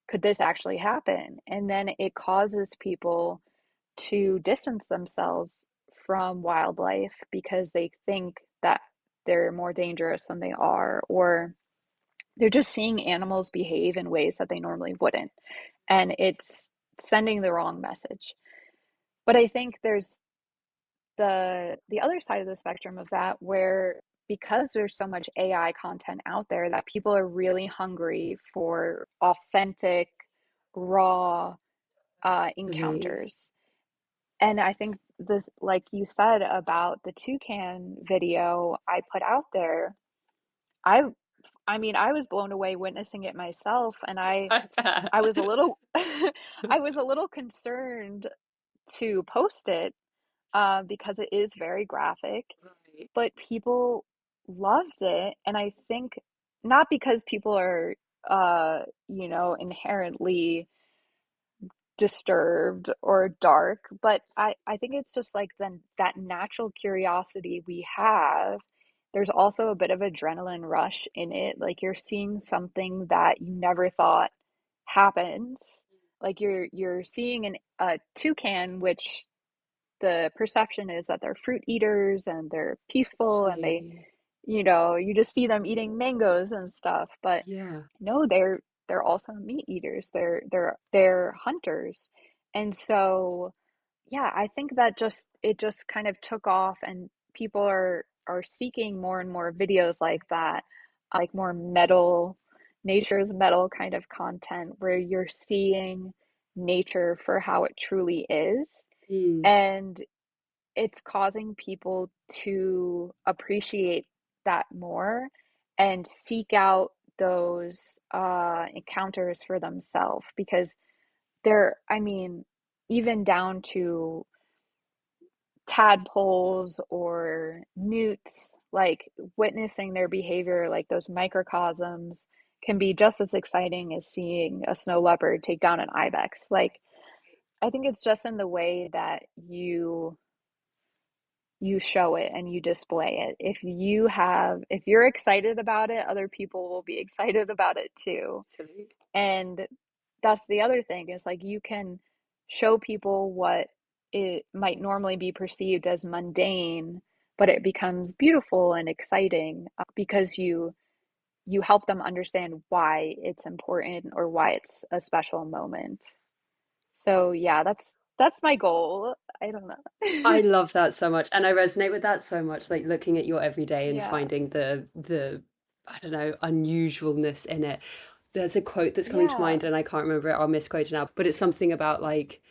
could this actually happen? And then it causes people to distance themselves from wildlife because they think that they're more dangerous than they are, or they're just seeing animals behave in ways that they normally wouldn't. And it's sending the wrong message. But I think there's the other side of the spectrum of that, where because there's so much AI content out there, that people are really hungry for authentic, raw Really. encounters. And I think this, like you said about the toucan video I put out there, I I mean, I was blown away witnessing it myself, and I I was a bet. little I was a little concerned to post it because it is very graphic, Right. but people loved it. And I think not because people are inherently disturbed or dark, but I think it's just like then that natural curiosity we have. There's also a bit of adrenaline rush in it. Like you're seeing something that you never thought happens. Like you're seeing a toucan, which the perception is that they're fruit eaters and they're peaceful and they, Totally. you just see them eating mangoes and stuff, but Yeah. no, they're also meat eaters. They're hunters. And so yeah, I think that just it just kind of took off, and people are seeking more and more videos like that, like more metal, nature's metal kind of content where you're seeing nature for how it truly is. Mm. And it's causing people to appreciate that more and seek out those encounters for themselves, because I mean, even down to tadpoles or newts, like witnessing their behavior, like those microcosms, can be just as exciting as seeing a snow leopard take down an ibex. Like, I think it's just in the way that you show it and you display it. If you're excited about it, other people will be excited about it too. Totally. And that's the other thing, is like you can show people what it might normally be perceived as mundane, but it becomes beautiful and exciting, because you help them understand why it's important or why it's a special moment. So yeah, that's my goal. I don't I know. love that so much, and I resonate with that so much. Like looking at your everyday and Yeah. finding the I don't know, unusualness in it. There's a quote that's coming to Yeah. mind, and I can't remember it. I'll misquote it now, but it's something about like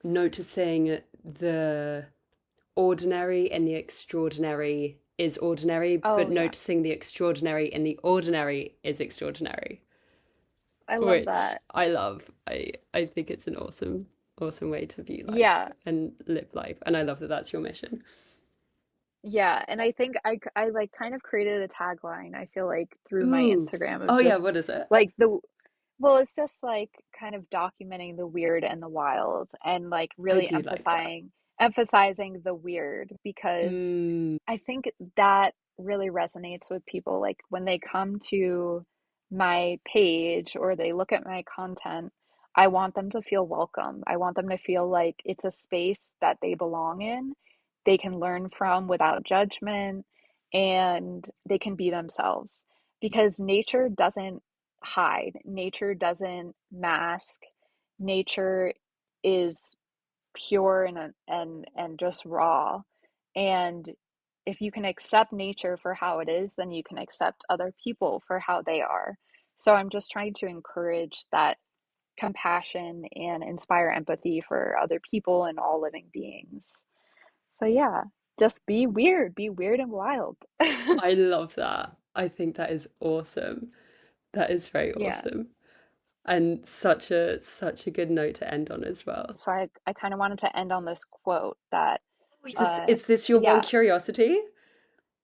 noticing the ordinary and the extraordinary is ordinary, but Oh yeah. noticing the extraordinary in the ordinary is extraordinary, I love which that. I love. I think it's an awesome way to view life Yeah. and live life, and I love that that's your mission. Yeah, and I think I like kind of created a tagline, I feel like, through my Ooh. Instagram of Oh yeah, just what is it? like the well, it's just like kind of documenting the weird and the wild, and like I really do like that. emphasizing the weird, because Mm, I think that really resonates with people. Like when they come to my page or they look at my content, I want them to feel welcome. I want them to feel like it's a space that they belong in, they can learn from without judgment, and they can be themselves. Because nature doesn't hide, nature doesn't mask, nature is pure and just raw. And if you can accept nature for how it is, then you can accept other people for how they are. So I'm just trying to encourage that compassion and inspire empathy for other people and all living beings. So yeah, just be weird and wild. I love that. I think that is awesome. That is very Yeah. awesome. And such a good note to end on as well. So I kind of wanted to end on this quote that uh Is this your one yeah, curiosity?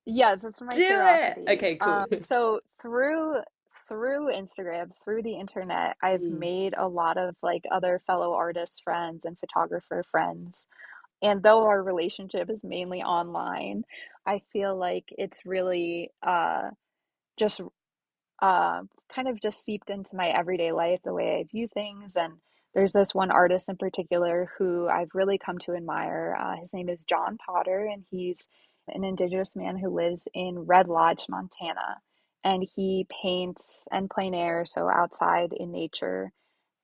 yes, it's my Do it. curiosity. Okay, cool. So through Instagram, through the internet, I've Mm. made a lot of like other fellow artist friends and photographer friends. And though our relationship is mainly online, I feel like it's really just uh, kind of just seeped into my everyday life, the way I view things. And there's this one artist in particular who I've really come to admire. His name is John Potter, and he's an Indigenous man who lives in Red Lodge, Montana. And he paints and plein air, so outside in nature.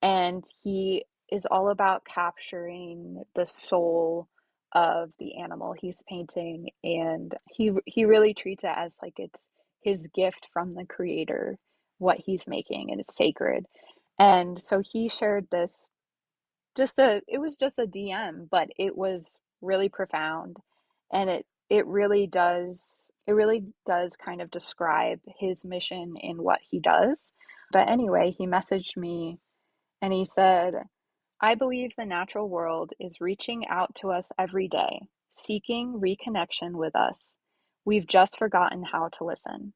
And he is all about capturing the soul of the animal he's painting, and he really treats it as like it's his gift from the creator, what he's making, and it's sacred. And so he shared this, it was just a DM, but it was really profound, and it really does kind of describe his mission in what he does. But anyway, he messaged me and he said, I believe the natural world is reaching out to us every day, seeking reconnection with us. We've just forgotten how to listen.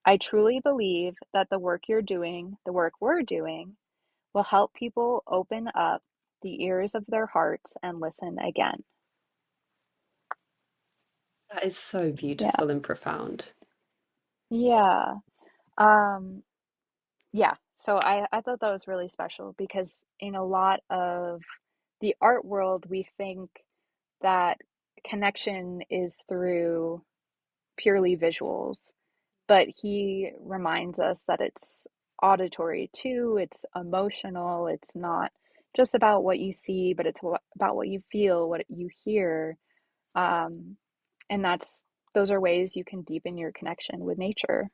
I truly believe that the work you're doing, the work we're doing, will help people open up the ears of their hearts and listen again. That is so Yeah. beautiful and profound. Yeah. Um, yeah. So I thought that was really special, because in a lot of the art world, we think that connection is through purely visuals, but he reminds us that it's auditory too, it's emotional, it's not just about what you see, but it's about what you feel, what you hear. Um, and those are ways you can deepen your connection with nature.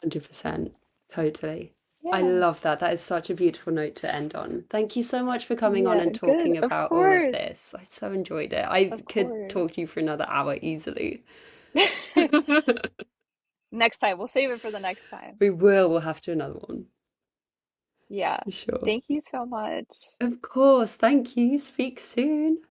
100%. Totally. I Yeah. love that. That is such a beautiful note to end on. Thank you so much for coming on Yeah, and good. talking about all of this. I so enjoyed it. I Of could talk to course. you for another hour easily. Next time, we'll save it for the next time. We will. We'll have to do another one Yeah. for sure. Thank you so much. Of course. Thank you. Speak soon.